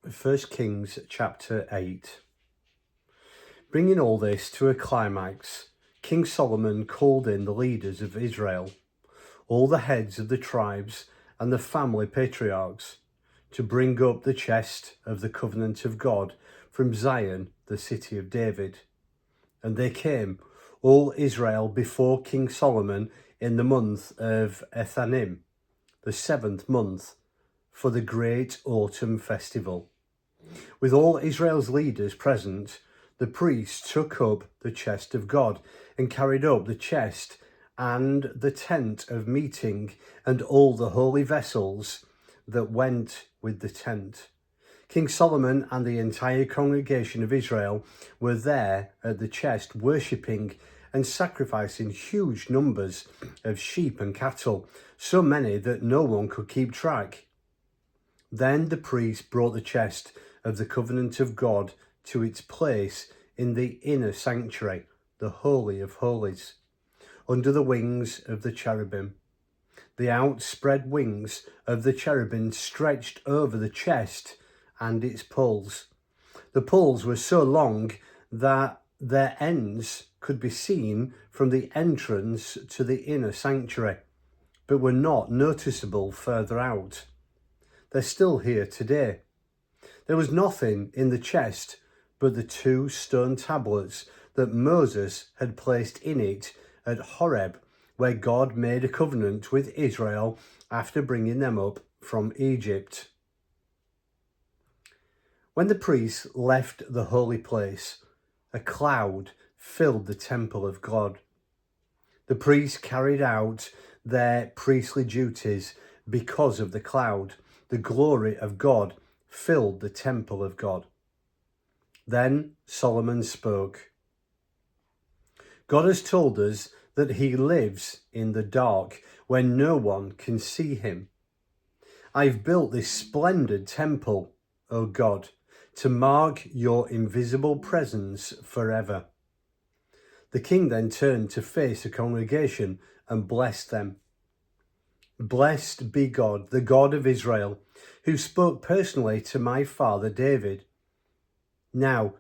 1 Kings chapter 8. Bringing all this to a climax, King Solomon called in the leaders of Israel, all the heads of the tribes and the family patriarchs, to bring up the chest of the covenant of God from Zion, the city of David. And they came, all Israel, before King Solomon in the month of Ethanim, the 7th month, for the great autumn festival. With all Israel's leaders present, the priests took up the chest of God and carried up the chest and the tent of meeting and all the holy vessels that went with the tent. King Solomon and the entire congregation of Israel were there at the chest, worshipping and sacrificing huge numbers of sheep and cattle, so many that no one could keep track. Then the priest brought the chest of the covenant of God to its place in the inner sanctuary, the Holy of Holies, under the wings of the cherubim. The outspread wings of the cherubim stretched over the chest and its poles. The poles were so long that their ends could be seen from the entrance to the inner sanctuary, but were not noticeable further out. They're still here today. There was nothing in the chest but the 2 stone tablets that Moses had placed in it at Horeb, where God made a covenant with Israel after bringing them up from Egypt. When the priests left the holy place, a cloud filled the temple of God. The priests carried out their priestly duties because of the cloud. The glory of God filled the temple of God. Then Solomon spoke. God has told us that he lives in the dark where no one can see him. I've built this splendid temple, O God, to mark your invisible presence forever. The king then turned to face the congregation and blessed them. Blessed be God, the God of Israel, who spoke personally to my father David. Now,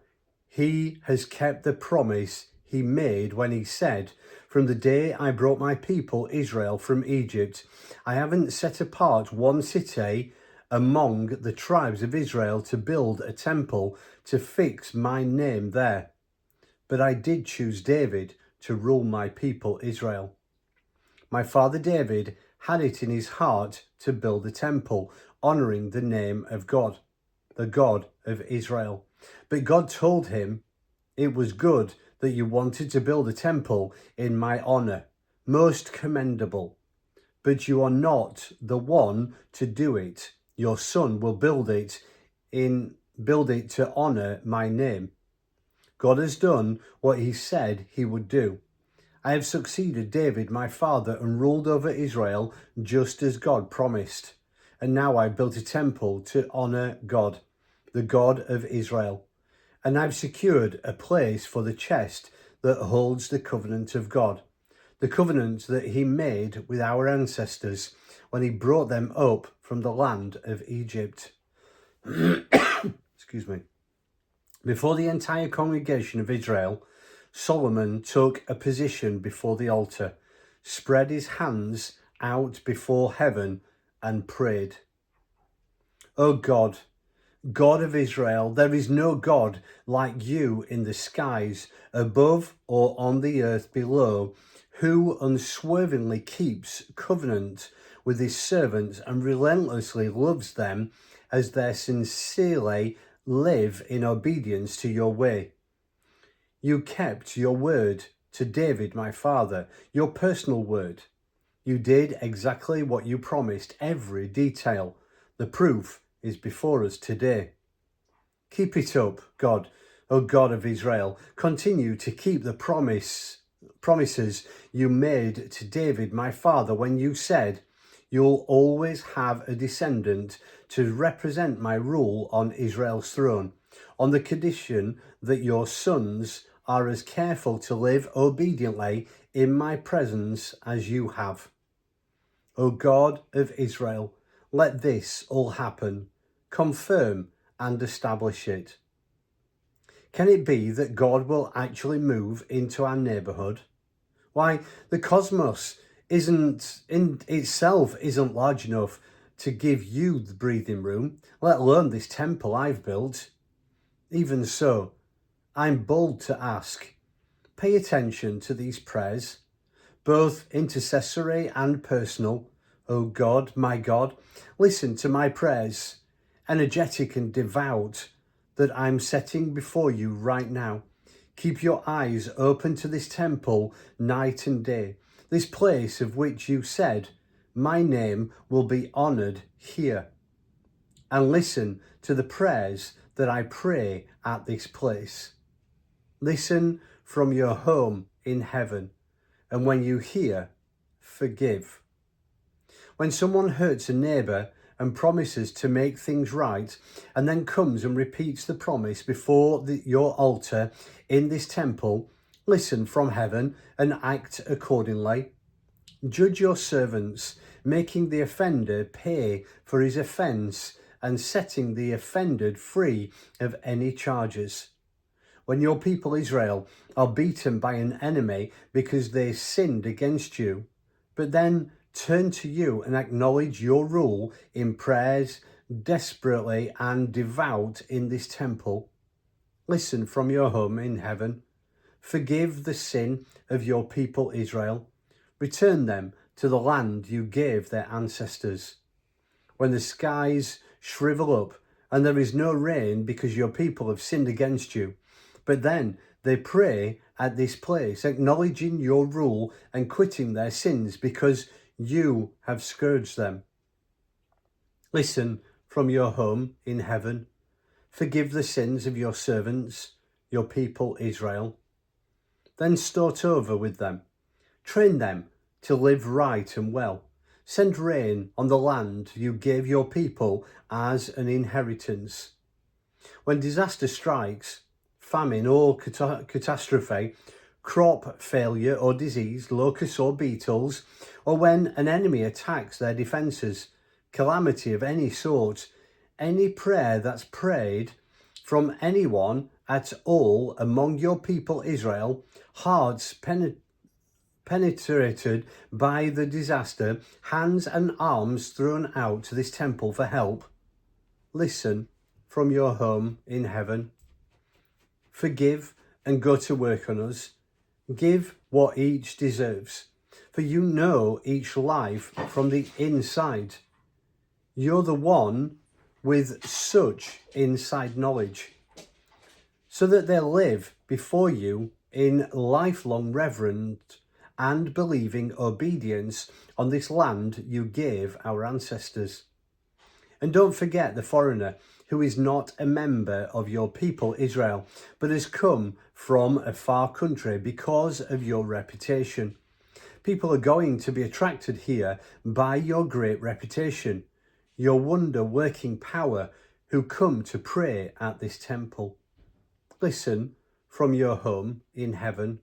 he has kept the promise he made when he said, from the day I brought my people Israel from Egypt, I haven't set apart one city among the tribes of Israel to build a temple to fix my name there. But I did choose David to rule my people Israel. My father David had it in his heart to build a temple, honouring the name of God, the God of Israel. But God told him, it was good that you wanted to build a temple in my honour, most commendable. But you are not the one to do it. Your son will build it to honour my name. God has done what he said he would do. I have succeeded David, my father, and ruled over Israel just as God promised. And now I've built a temple to honour God, the God of Israel. And I've secured a place for the chest that holds the covenant of God, the covenant that he made with our ancestors when he brought them up from the land of Egypt. Excuse me. Before the entire congregation of Israel, Solomon took a position before the altar, spread his hands out before heaven and prayed. O God, God of Israel, there is no God like you in the skies, above or on the earth below, who unswervingly keeps covenant with his servants and relentlessly loves them as they sincerely live in obedience to your way. You kept your word to David, my father, your personal word. You did exactly what you promised, every detail. The proof is before us today. Keep it up, God, O God of Israel. Continue to keep the promises you made to David, my father, when you said, you'll always have a descendant to represent my rule on Israel's throne, on the condition that your sons are as careful to live obediently in my presence as you have. O God of Israel, let this all happen. Confirm and establish it. Can it be that God will actually move into our neighbourhood? Why, the cosmos isn't large enough to give you the breathing room, let alone this temple I've built. Even so, I'm bold to ask, pay attention to these prayers, both intercessory and personal. O God, my God, listen to my prayers, energetic and devout, that I'm setting before you right now. Keep your eyes open to this temple night and day, this place of which you said, my name will be honoured here. And listen to the prayers that I pray at this place. Listen from your home in heaven, and when you hear, forgive. When someone hurts a neighbour and promises to make things right, and then comes and repeats the promise before your altar in this temple, listen from heaven and act accordingly. Judge your servants, making the offender pay for his offence and setting the offended free of any charges. When your people Israel are beaten by an enemy because they sinned against you, but then turn to you and acknowledge your rule in prayers, desperately and devout in this temple. Listen from your home in heaven. Forgive the sin of your people Israel. Return them to the land you gave their ancestors. When the skies shrivel up and there is no rain because your people have sinned against you, but then they pray at this place, acknowledging your rule and quitting their sins because you have scourged them. Listen from your home in heaven. Forgive the sins of your servants, your people Israel. Then start over with them. Train them to live right and well. Send rain on the land you gave your people as an inheritance. When disaster strikes, famine or catastrophe, crop failure or disease, locusts or beetles, or when an enemy attacks their defences, calamity of any sort, any prayer that's prayed from anyone at all among your people Israel, hearts penetrated by the disaster, hands and arms thrown out to this temple for help, listen from your home in heaven. Forgive and go to work on us. Give what each deserves, for you know each life from the inside. You're the one with such inside knowledge, so that they'll live before you in lifelong reverent and believing obedience on this land you gave our ancestors. And don't forget the foreigner who is not a member of your people Israel, but has come from a far country because of your reputation. People are going to be attracted here by your great reputation, your wonder-working power, who come to pray at this temple. Listen from your home in heaven.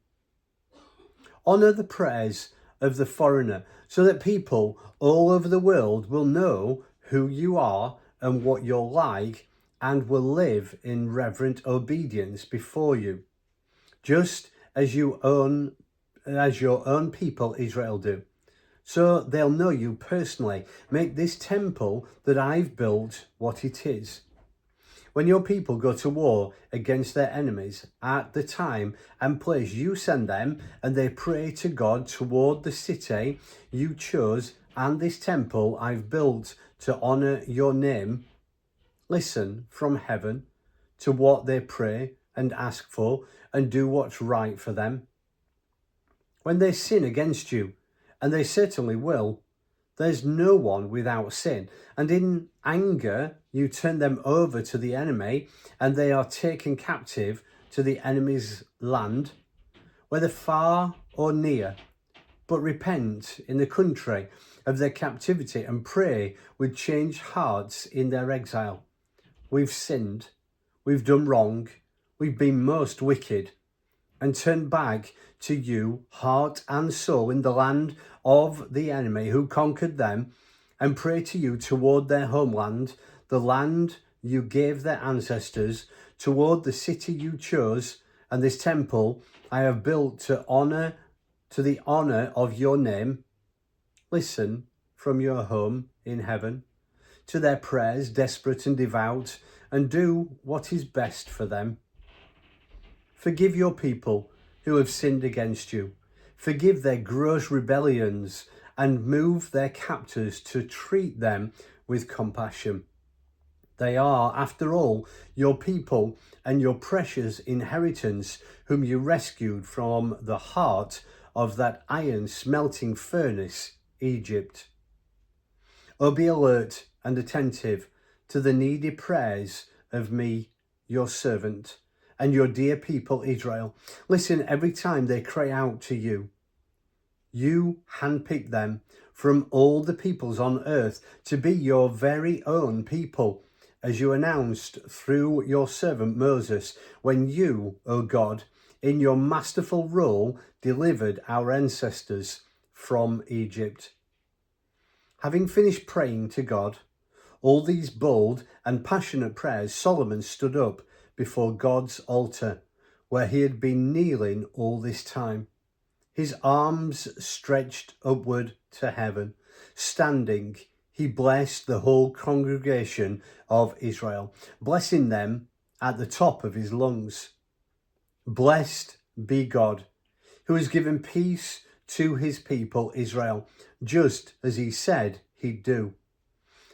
Honour the prayers of the foreigner so that people all over the world will know who you are and what you're like, and will live in reverent obedience before you, just as your own people Israel do. So they'll know you personally. Make this temple that I've built what it is. When your people go to war against their enemies at the time and place you send them, and they pray to God toward the city you chose and this temple I've built to honour your name, listen from heaven to what they pray and ask for, and do what's right for them. When they sin against you, and they certainly will, there's no one without sin, and in anger you turn them over to the enemy, and they are taken captive to the enemy's land, whether far or near, but repent in the country of their captivity and pray with changed hearts in their exile. We've sinned, we've done wrong, we've been most wicked, and turn back to you, heart and soul, in the land of the enemy who conquered them, and pray to you toward their homeland, the land you gave their ancestors, toward the city you chose, and this temple I have built to the honor of your name. Listen from your home in heaven to their prayers, desperate and devout, and do what is best for them. Forgive your people who have sinned against you. Forgive their gross rebellions and move their captors to treat them with compassion. They are, after all, your people and your precious inheritance, whom you rescued from the heart of that iron smelting furnace, Egypt. Oh, be alert and attentive to the needy prayers of me, your servant, and your dear people Israel. Listen every time they cry out to you. You handpicked them from all the peoples on earth to be your very own people, as you announced through your servant Moses, when you, O God, in your masterful rule, delivered our ancestors from Egypt. Having finished praying to God, all these bold and passionate prayers, Solomon stood up before God's altar, where he had been kneeling all this time, his arms stretched upward to heaven. Standing, he blessed the whole congregation of Israel, blessing them at the top of his lungs. Blessed be God, who has given peace to his people Israel, just as he said he'd do.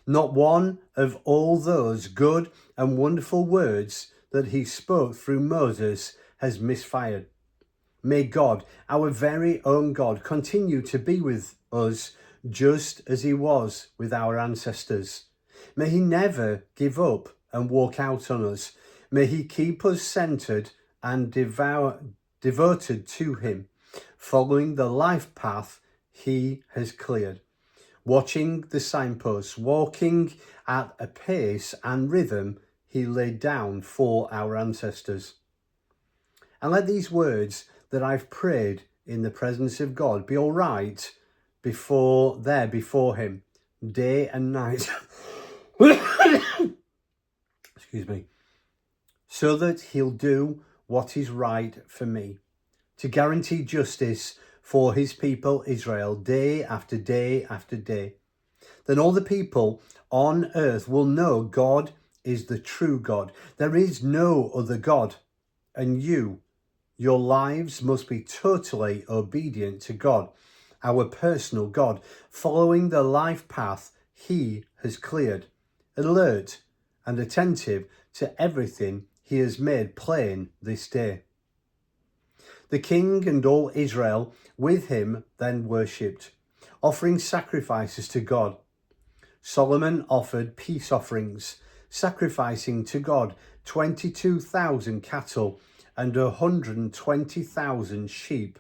Not one of all those good and wonderful words that he spoke through Moses has misfired. May God, our very own God, continue to be with us just as he was with our ancestors. May he never give up and walk out on us. May he keep us centered and devoted to him, following the life path he has cleared, watching the signposts, walking at a pace and rhythm he laid down for our ancestors. And let these words that I've prayed in the presence of God be all right before him, day and night. Excuse me. So that he'll do what is right for me, to guarantee justice for his people Israel day after day after day. Then all the people on earth will know God is the true God. There is no other God. And your lives must be totally obedient to God, our personal God, following the life path he has cleared, alert and attentive to everything he has made plain this day. The king and all Israel with him then worshipped, offering sacrifices to God. Solomon offered peace offerings, sacrificing to God 22,000 cattle and 120,000 sheep.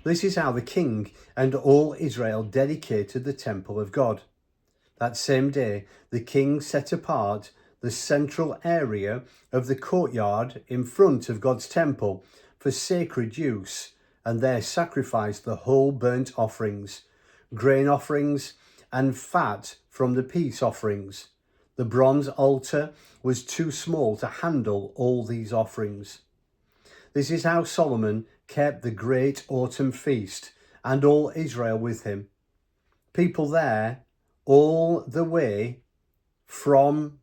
This is how the king and all Israel dedicated the temple of God. That same day, the king set apart the central area of the courtyard in front of God's temple for sacred use, and there sacrificed the whole burnt offerings, grain offerings, and fat from the peace offerings. The bronze altar was too small to handle all these offerings. This is how Solomon kept the great autumn feast, and all Israel with him. People there all the way from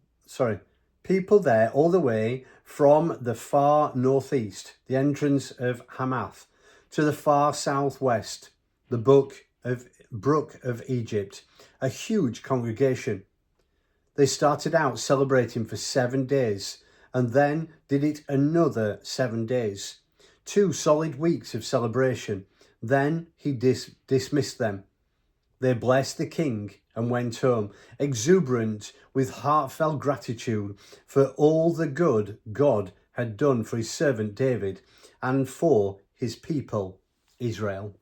the far northeast, the entrance of Hamath, to the far southwest, the brook of Egypt, a huge congregation. They started out celebrating for 7 days, and then did it another 7 days. 2 solid weeks of celebration. Then he dismissed them. They blessed the king and went home, exuberant with heartfelt gratitude for all the good God had done for his servant David and for his people Israel.